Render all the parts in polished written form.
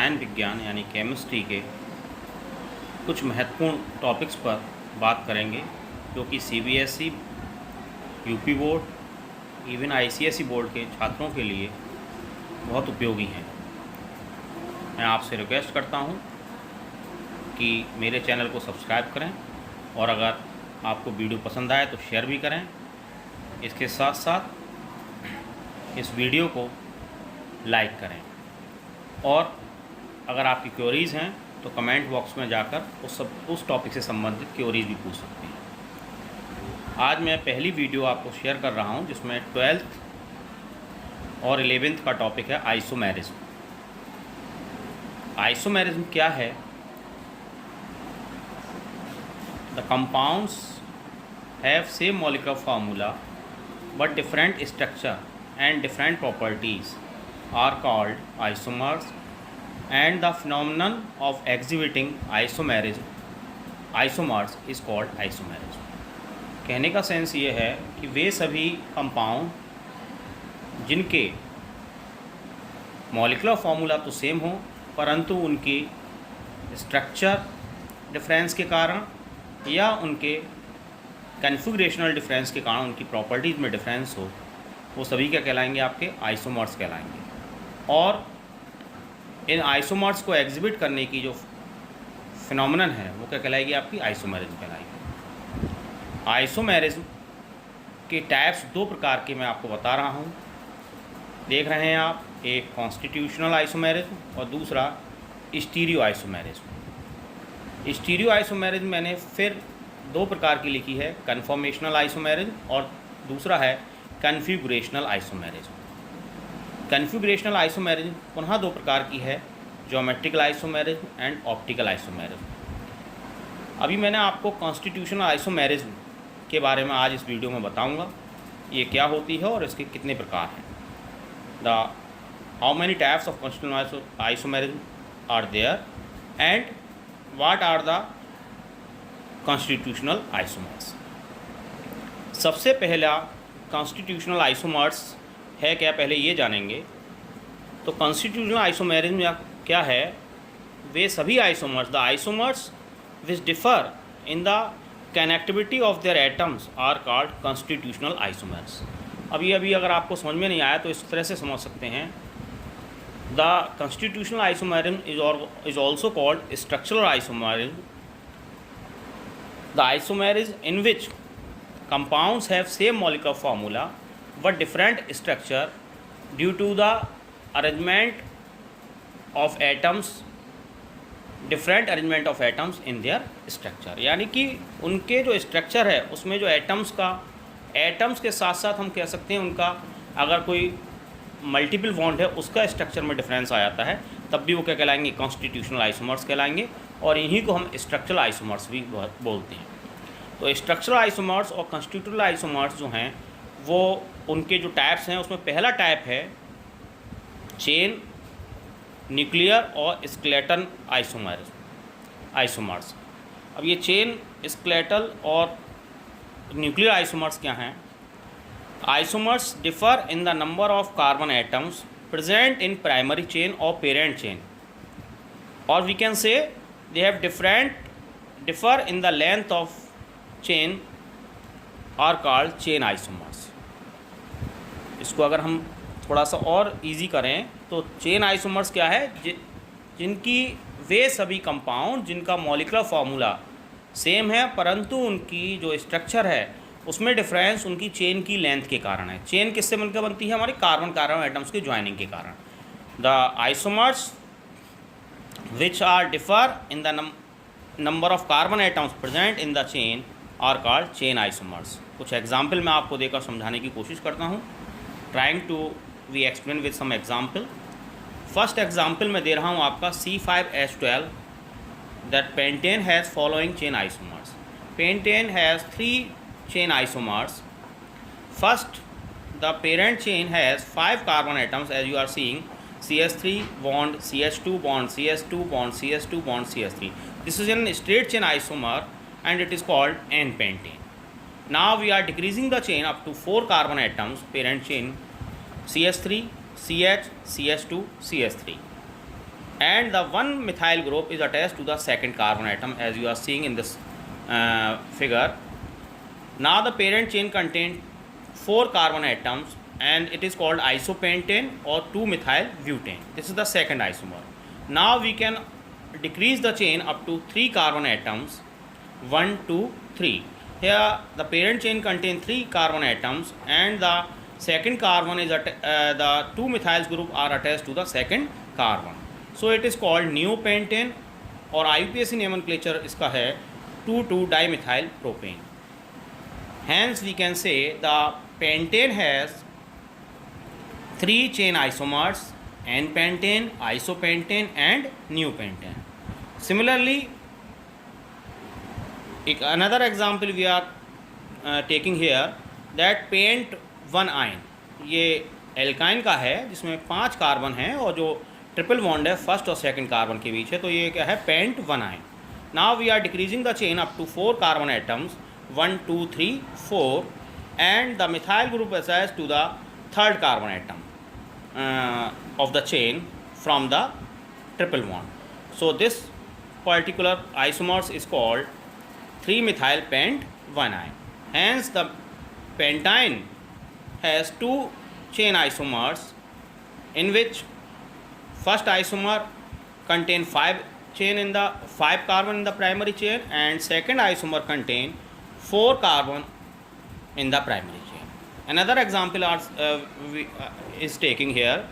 रसायन विज्ञान यानी केमिस्ट्री के कुछ महत्वपूर्ण टॉपिक्स पर बात करेंगे जो कि CBSE, UP board, even ICSE board के छात्रों के लिए बहुत उपयोगी हैं। मैं आपसे रिक्वेस्ट करता हूं कि मेरे चैनल को सब्सक्राइब करें और अगर आपको वीडियो पसंद आए तो शेयर भी करें। इसके साथ साथ इस वीडियो को लाइक करें और अगर आपकी क्वेरीज़ हैं तो कमेंट बॉक्स में जाकर उस टॉपिक से संबंधित क्वेरीज़ भी पूछ सकते हैं। आज मैं पहली वीडियो आपको शेयर कर रहा हूं जिसमें 12th और 11th का टॉपिक है आइसोमेरिज्म। आइसोमेरिज्म क्या है? The compounds have same molecular formula but different structure and different properties are called isomers, and the phenomenon of exhibiting isomers is called isomerism। कहने का सेंस ये है कि वे सभी कंपाउंड जिनके मॉलिक्यूलर फार्मूला तो सेम हो परंतु उनकी स्ट्रक्चर डिफरेंस के कारण या उनके कन्फिगरेशनल डिफरेंस के कारण उनकी प्रॉपर्टीज़ में डिफरेंस हो, वो सभी क्या कहलाएंगे? आपके आइसोमर्स कहलाएंगे। और इन आइसोमर्स को एग्जिबिट करने की जो फिनोमेनन है वो क्या कहलाएगी? आपकी आइसोमेरिज्म कहलाएगी। आइसोमेरिज्म के टाइप्स दो प्रकार के मैं आपको बता रहा हूँ। देख रहे हैं आप, एक कॉन्स्टिट्यूशनल आइसोमेरिज्म और दूसरा स्टीरियो आइसोमेरिज्म। स्टीरियो आइसोमेरिज्म मैंने फिर दो प्रकार की लिखी है, कन्फॉर्मेशनल आइसोमेरिज्म और दूसरा है कन्फिगुरेशनल आइसोमेरिज्म। कन्फिगुरेशनल आइसोमेरिज्म पुनः दो प्रकार की है, geometrical isomerism and optical isomerism. अभी मैंने आपको कॉन्स्टिट्यूशनल आइसोमेरिज्म के बारे में आज इस वीडियो में बताऊंगा, ये क्या होती है और इसके कितने प्रकार हैं। How many types of constitutional isomerism are there and what are the constitutional isomers. सबसे पहला कॉन्स्टिट्यूशनल आइसोमर्स है क्या, पहले ये जानेंगे। तो कॉन्स्टिट्यूशनल आइसोमेरिज्म क्या है? वे सभी isomers, the isomers which differ in the connectivity of their atoms are called constitutional isomers. अभी अगर आपको समझ में नहीं आया तो इस तरह से समझ सकते हैं। The constitutional isomerism is also called structural isomerism. The isomerism in which compounds have same molecular formula but different structure due to the arrangement of atoms, different arrangement of atoms in their structure। यानी कि उनके जो structure है उसमें जो atoms के साथ साथ हम कह सकते हैं उनका अगर कोई मल्टीपल बॉन्ड है उसका स्ट्रक्चर में डिफरेंस आ जाता है, तब भी वो क्या कहलाएंगे? कॉन्स्टिट्यूशनल आइसोमर्स कहलाएंगे और इन्हीं को हम स्ट्रक्चरल आइसोमर्स भी बोलते हैं। तो स्ट्रक्चरल आइसोमर्स और कॉन्स्टिट्यूशनल आइसोमर्स जो हैं वो उनके जो टाइप्स हैं उसमें पहला टाइप है चेन, न्यूक्लियर और स्केलेटल आइसोमर्स। अब ये चेन, स्केलेटल और न्यूक्लियर आइसोमर्स क्या हैं? Isomers differ in the number of carbon atoms present in primary chain or parent chain, or we can say they have differ in the length of chain are called chain isomers। इसको अगर हम थोड़ा सा और easy करें तो chain isomers क्या है? जिनकी वे सभी कंपाउंड जिनका मॉलिक्यूलर फार्मूला सेम है परंतु उनकी जो स्ट्रक्चर है उसमें डिफरेंस उनकी चेन की लेंथ के कारण है। चेन किससे मिलकर बनती है? हमारी कार्बन एटम्स की ज्वाइनिंग के कारण। The isomers which are differ in the number of carbon atoms present in the chain are called chain isomers. कुछ एग्जाम्पल मैं आपको देकर समझाने की कोशिश करता हूँ, trying to we explain with some example. First example मैं दे रहा हूँ आपका C5H12 that pentane has following chain isomers. Pentane has 3 chain isomers। First, the parent chain has 5 carbon atoms as you are seeing, CH3 bond CH2 bond CH2 bond CH2 bond CH3. This is a straight chain isomer and it is called N-pentane. Now we are decreasing the chain up to 4 carbon atoms, parent chain CH3 CH CH2 CH3. and the one methyl group is attached to the second carbon atom, as you are seeing in this figure. Now the parent chain contains 4 carbon atoms and it is called isopentane or 2-methyl butane. This is the second isomer. Now we can decrease the chain up to 3 carbon atoms, 1, 2, 3. Here the parent chain contains 3 carbon atoms and the second carbon is the 2 methyls group are attached to the second carbon. So it is called neopentane और IUPAC nomenclature इसका है 2,2-dimethyl propane. Hence we can say the pentane has 3 chain isomers: N-pentane, isopentane and neopentane. Similarly, another example we are taking here that pent 1 ion. ये alkyne का है जिसमें 5 carbon हैं और जो ट्रिपल बॉन्ड है फर्स्ट और सेकंड कार्बन के बीच है, तो ये क्या है, pent 1 yne. Now we are decreasing the chain up to 4 carbon atoms, 1, 2, 3, 4 and the methyl group attaches to the third carbon atom of the chain from the triple bond. So this particular isomers is called 3-methyl pent 1 ion. Hence the pentane has 2 chain isomers in which first isomer contain 5 carbon in the primary chain and second isomer contain 4 carbon in the primary chain. Another example is taking here.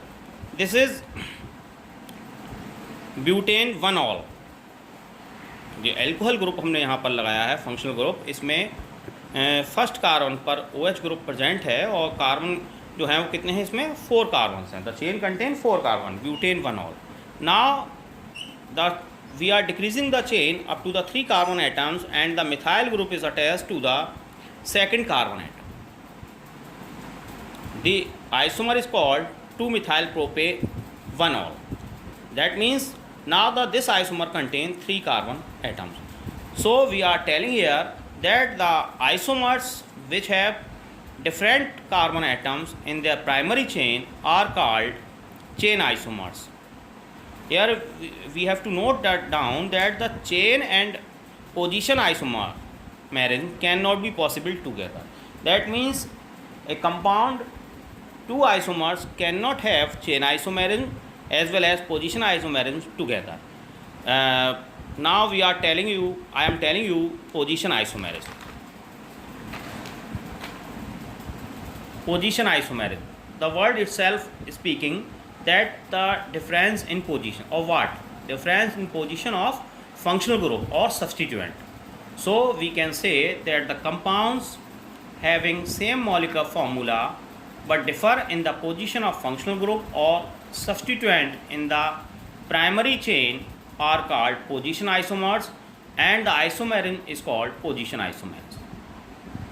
This is butane 1-ol. ये alcohol group हमने यहाँ पर लगाया है, functional group. इसमें first carbon पर OH group present है और कार्बन जो है वो कितने हैं, इसमें 4 कार्बन हैं. The chain contain 4 carbon, butane 1-ol. Now we are decreasing the chain up to the 3 carbon atoms and the methyl group is attached to the second carbon atom. The isomer is called 2-methyl propane 1-ol. That means now this isomer contains 3 carbon atoms. So we are telling here that the isomers which have different carbon atoms in their primary chain are called chain isomers. Here we have to note that down that the chain and position isomer marriage cannot be possible together. That means a compound 2 isomers cannot have chain isomerism as well as position isomerism together. Now I am telling you position isomerism. Position isomerism. The word itself is speaking that the difference in position of what? Difference in position of functional group or substituent. So we can say that the compounds having same molecular formula but differ in the position of functional group or substituent in the primary chain are called position isomers and the isomerism is called position isomers.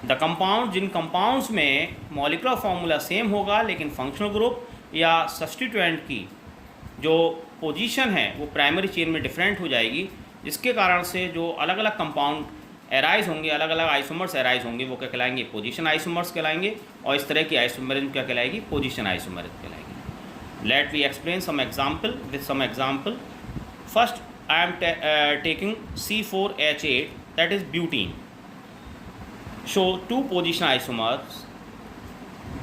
The compound, जिन compounds में molecular formula same होगा लेकिन functional group या substituent की जो position है वो primary chain में डिफरेंट हो जाएगी, जिसके कारण से जो अलग अलग कंपाउंड एराइज होंगे, अलग अलग आइसोमर्स एराइज होंगे, वो क्या कहलाएंगे, पोजीशन आइसोमर्स कहलाएंगे. और इस तरह की आइसोमरिज्म क्या कहलाएगी, पोजीशन आइसोमरिज्म कहलाएगी. Let we explain some example with some example. First I am taking C4H8 that is butene. Show 2 position isomers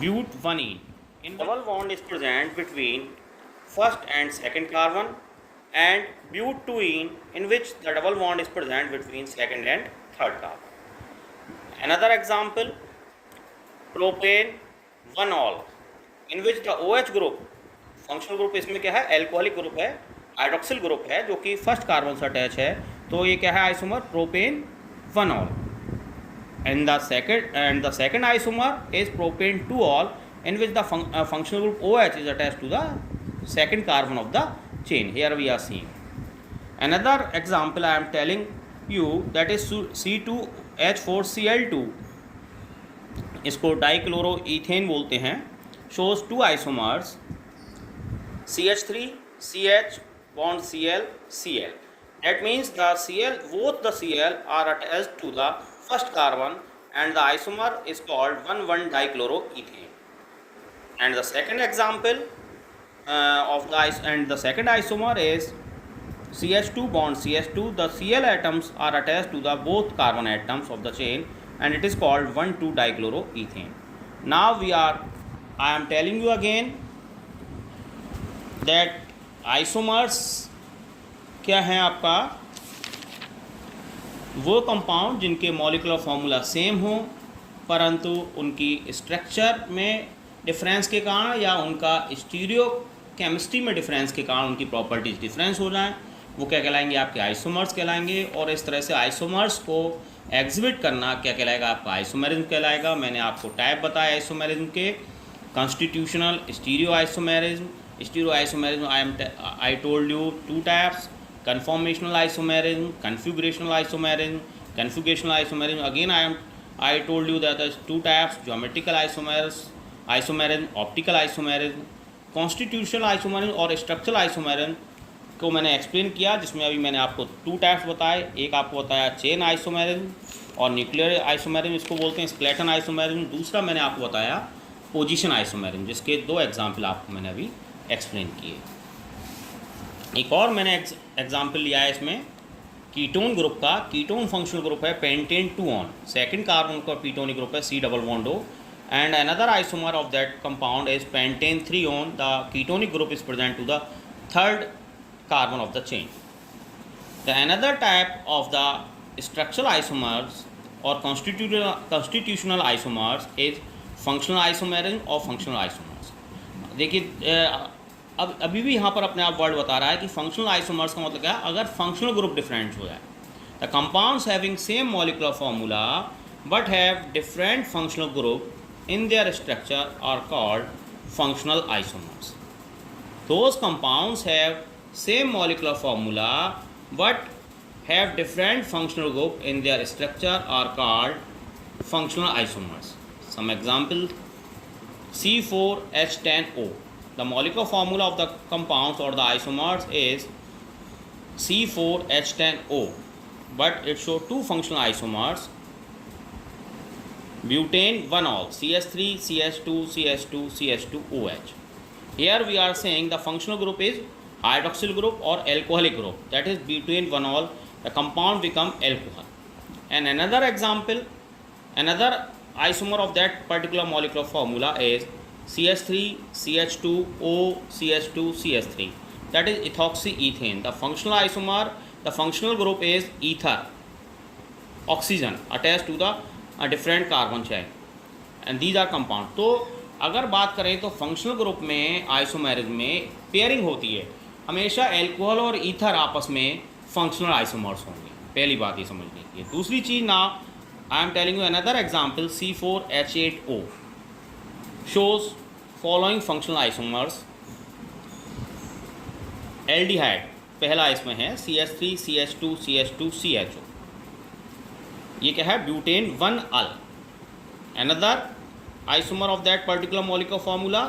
but 1-ene. In double bond is present between first and second carbon and but2-ene in which the double bond is present between second and third carbon. Another example, propane 1-ol in which the OH group, functional group इसमें क्या है, alcoholic group है, hydroxyl group है जो कि first carbon से attach है, तो ये क्या है isomer propane 1-ol. And the second isomer is propane 2-ol in which the functional group OH is attached to the second carbon of the chain. Here we are seeing. Another example I am telling you that is C2H4Cl2. इसको डाइक्लोरोईथेन बोलते हैं. Shows 2 isomers CH3 CH bond Cl Cl. That means both the Cl are attached to the first carbon and the isomer is called 1,1-dichloroethane. And the second example the second isomer is CH2 bond CH2, the Cl atoms are attached to the both carbon atoms of the chain and it is called 1,2-dichloroethane. Now I am telling you again that isomers क्या है आपका, वो compound जिनके molecular formula same हो परंतु उनकी structure में difference के कारण या उनका स्टीरियो केमिस्ट्री में डिफरेंस के कारण उनकी प्रॉपर्टीज डिफरेंस हो जाएं, वो क्या कहलाएंगे, आपके आइसोमर्स कहलाएंगे। और इस तरह से आइसोमर्स को एग्जिबिट करना क्या कहलाएगा, आपका आइसोमेरिज्म कहलाएगा। मैंने आपको टाइप बताया आइसोमेरिज्म के, constitutional, stereo isomerism. Stereo isomerism I told you 2 types, conformational isomerism, configurational isomerism. Configurational isomerism again I told you that there's 2 types, geometrical isomerism, optical isomerism. Constitutional isomerism और structural isomerism को मैंने explain किया, जिसमें अभी मैंने आपको 2 types बताए। एक आपको बताया चेन आइसोमेरिज्म और न्यूक्लियर आइसोमेरिज्म, इसको बोलते हैं स्केलेटन आइसोमेरिज्म। दूसरा मैंने आपको बताया पोजीशन आइसोमेरिज्म, जिसके 2 एग्जाम्पल आपको मैंने अभी एक्सप्लेन किए। एक और मैंने एग्जाम्पल लिया है इसमें कीटोन ग्रुप का। कीटोन फंक्शनल ग्रुप है पेंटेन 2 ऑन, सेकंड कार्बन का कीटोनिक ग्रुप है C double bond O, and another isomer of that compound is pentan 3 one. The ketonic group is present to the third carbon of the chain. The another type of the structural isomers और constitutional isomers is functional isomerism और functional isomers. देखिए अब अभी भी यहाँ पर अपने आप वर्ड बता रहा है कि फंक्शनल आइसोमर्स का मतलब क्या है, अगर फंक्शनल ग्रुप डिफरेंट हो जाए। The compounds having same molecular formula but have different functional group in their structure are called functional isomers. Those compounds have same molecular formula but have different functional group in their structure are called functional isomers. Some example, C4H10O. The molecular formula of the compounds or the isomers is C4H10O, but it shows 2 functional isomers, butane 1-ol, CH3, CH2, CH2, CH2OH. Here we are saying the functional group is hydroxyl group or alcoholic group, that is butane 1-ol, the compound become alcohol. And another example, another isomer of that particular molecular formula is CH3, CH2O, CH2, CH3, that is ethoxyethane. The functional isomer, the functional group is ether, oxygen attached to the different carbon chain, and these are compound. तो अगर बात करें तो functional group में isomerism में pairing होती है, हमेशा एल्कोहल और ईथर आपस में फंक्शनल आइसोमर्स होंगे। पहली बात ये समझ लीजिए। दूसरी चीज़ ना, I am telling you another example, C4H8O shows following functional isomers. Aldehyde पहला इसमें है CH3, CH2, CH2, CHO, ये क्या है, butane 1-al. Another isomer of that particular molecular formula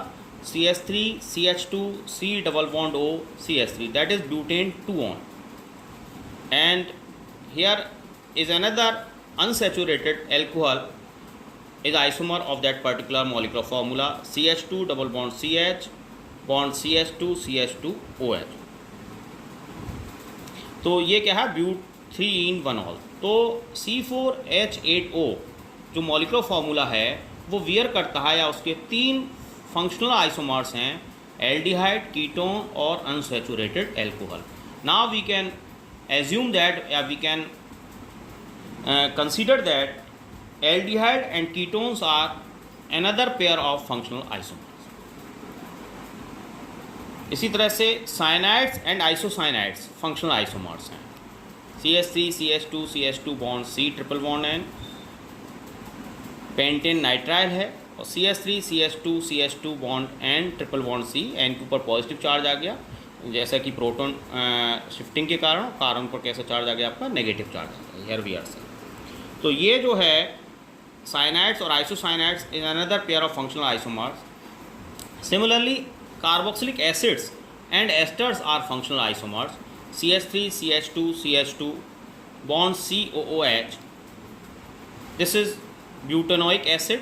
CH3, CH2, C double bond O, CH3, that is butane 2-on. And here is another unsaturated alcohol is isomer of that particular molecular formula CH2 double bond CH bond CH2 CH2OH. तो ये क्या है, ब्यूट 3-in-1-ol. तो C4H8O जो molecular formula है वो wear करता है या उसके 3 फंक्शनल आइसोमर्स हैं, एल्डिहाइड, कीटोन और unsaturated alcohol. Now we can assume that या we can consider that aldehyde and ketones are another pair of functional isomers. इसी तरह से साइनाइड्स एंड आइसोसाइनाइड्स फंक्शनल आइसोमर्स हैं. CH3, CH2, CH2 bond C triple bond N, pentane nitrile है, और CH3, CH2, CH2 bond N triple bond C, N के ऊपर positive charge आ गया, जैसा कि प्रोटॉन शिफ्टिंग के कारण कार्बन पर कैसा चार्ज आ गया, आपका नेगेटिव चार्ज आ गया. Here we are saying. तो ये जो है साइनाइड्स और isocyanides is another pair of functional isomers. Similarly carboxylic acids and esters are functional isomers. CH3, CH2, CH2 bond COOH, this is butanoic acid.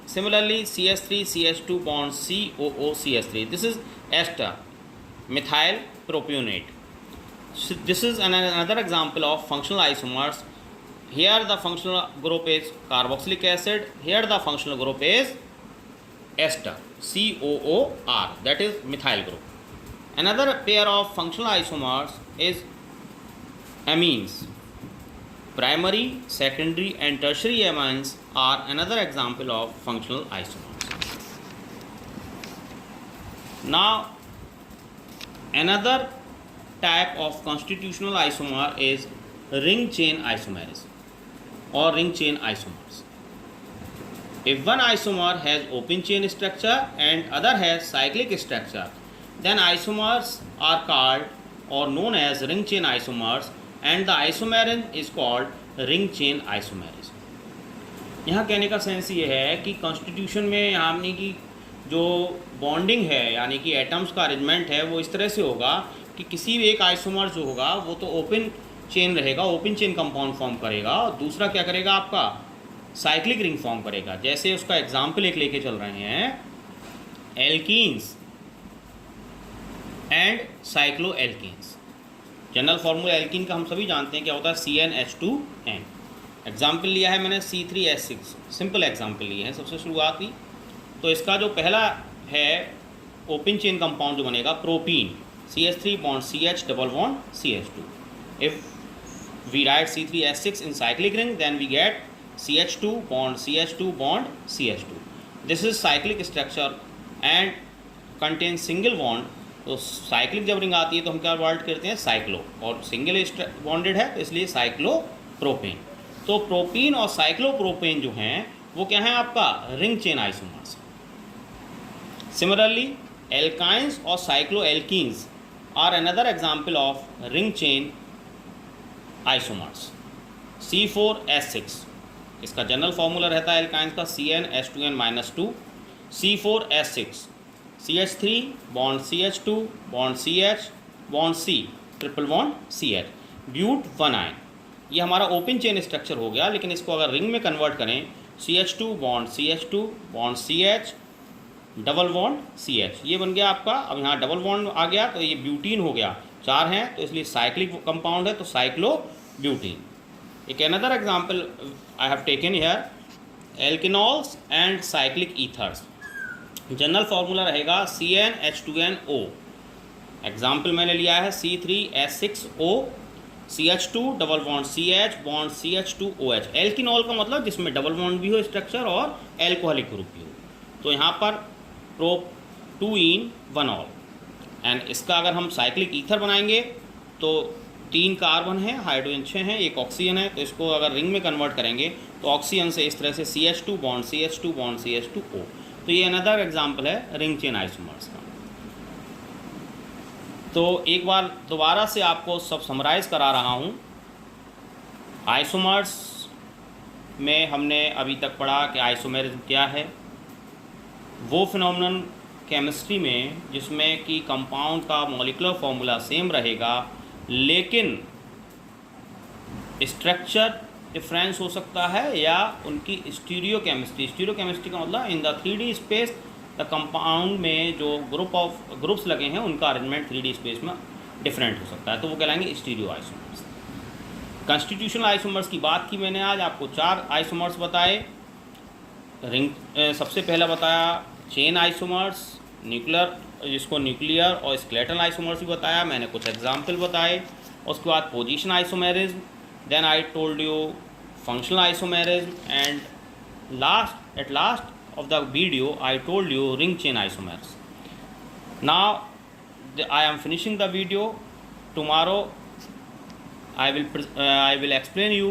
Similarly CH3, CH2 bond COOCH3, this is ester, methyl propionate. This is another example of functional isomers. Here the functional group is carboxylic acid. Here the functional group is ester, COOR, that is methyl group. Another pair of functional isomers is amines. Primary, secondary and tertiary amines are another example of functional isomers. Now, another type of constitutional isomer is ring chain isomerism or ring chain isomers. If one isomer has open chain structure and other has cyclic structure, then isomers are called or known as ring chain isomers and the isomerism is called ring chain isomerism. यहाँ कहने का sense ये है कि constitution में यानी कि जो बॉन्डिंग है यानी कि एटम्स का अरेंजमेंट है वो इस तरह से होगा कि किसी भी एक आइसोमर जो होगा वो तो ओपन चेन रहेगा, ओपन चेन कंपाउंड फॉर्म करेगा और दूसरा क्या करेगा आपका साइक्लिक रिंग फॉर्म करेगा। जैसे उसका एग्जाम्पल एक लेके चल रहे हैं, alkenes and cyclo alkenes. General formula alkene का हम सभी जानते हैं क्या होता है, CnH2n। एग्जाम्पल लिया है मैंने C3H6, सिंपल एग्जाम्पल लिए हैं सबसे शुरुआती। तो इसका जो पहला है ओपन चेन कंपाउंड जो बनेगा propene, CH3 bond CH double bond CH2। If we write C3H6 in cyclic ring, then we get CH2 bond CH2 bond CH2. This is cyclic structure and contains single bond. तो cyclic जब ring आती है तो हम क्या word करते हैं, cyclo, और सिंगल बॉन्डेड है तो इसलिए साइक्लोप्रोपेन। तो प्रोपीन और साइक्लोप्रोपेन जो हैं वो क्या है आपका ring chain isomers. Similarly alkynes और cyclo alkenes are another example of ring chain isomers. C4H6 इसका जनरल फार्मूला रहता है एल्काइंस का CnH2n-2, C4H6 CH3 bond CH2 bond CH bond C triple bond CH, but 1 yne. ये हमारा open chain structure हो गया, लेकिन इसको अगर रिंग में कन्वर्ट करें CH2 bond CH2 bond CH double bond CH, ये बन गया आपका। अब यहाँ डबल बॉन्ड आ गया तो ये ब्यूटीन हो गया, 4 हैं तो इसलिए साइक्लिक कंपाउंड है तो साइक्लो ब्यूटीन। एक another example I have taken here, alkenols and cyclic ethers. General formula रहेगा CnH2nO। एग्जाम्पल मैंने लिया है C3H6O CH2 double bond CH bond CH2OH। Alkenol का मतलब जिसमें डबल बॉन्ड भी हो स्ट्रक्चर और एल्कोहलिक ग्रुप भी हो। तो यहाँ पर प्रोप 2 in 1 ऑल। एंड इसका अगर हम साइक्लिक ईथर बनाएंगे तो 3 कार्बन है, हाइड्रोजन 6 हैं, 1 ऑक्सीजन है। तो इसको अगर रिंग में कन्वर्ट करेंगे तो ऑक्सीजन से इस तरह से CH2 bond CH2 bond CH2O। तो ये अनदर एग्जाम्पल है रिंग चेन आइसोमर्स का। तो एक बार दोबारा से आपको सब समराइज़ करा रहा हूँ। आइसोमर्स में हमने अभी तक पढ़ा कि आइसोमेरिज्म क्या है, वो फिनोमिनन केमिस्ट्री में जिसमें कि कंपाउंड का मॉलिक्यूलर फॉर्मूला सेम रहेगा लेकिन स्ट्रक्चर डिफरेंस हो सकता है या उनकी स्टीरियो केमिस्ट्री का मतलब in the 3D space the compound में जो ग्रुप्स लगे हैं उनका अरेंजमेंट 3D स्पेस में डिफरेंट हो सकता है, तो वो कहलाएंगे स्टीरियो आइसोमर्स। कॉन्स्टिट्यूशनल आइसोमर्स की बात की मैंने आज, आपको 4 आइसोमर्स बताए। सबसे पहला बताया चेन आइसोमर्स, न्यूक्लियर जिसको न्यूक्लियर और स्केलेटल आइसोमर्स भी बताया, मैंने कुछ एग्जाम्पल बताए। उसके बाद position isomerism, then I told you functional isomerism, and at last of the video I told you ring chain isomers. Now I am finishing the video. Tomorrow I will explain you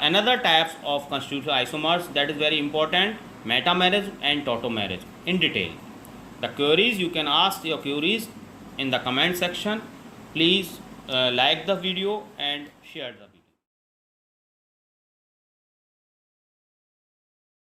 another types of constitutional isomers, that is very important, metamerism and tautomerism in detail. The queries, you can ask your queries in the comment section. Please like the video and share the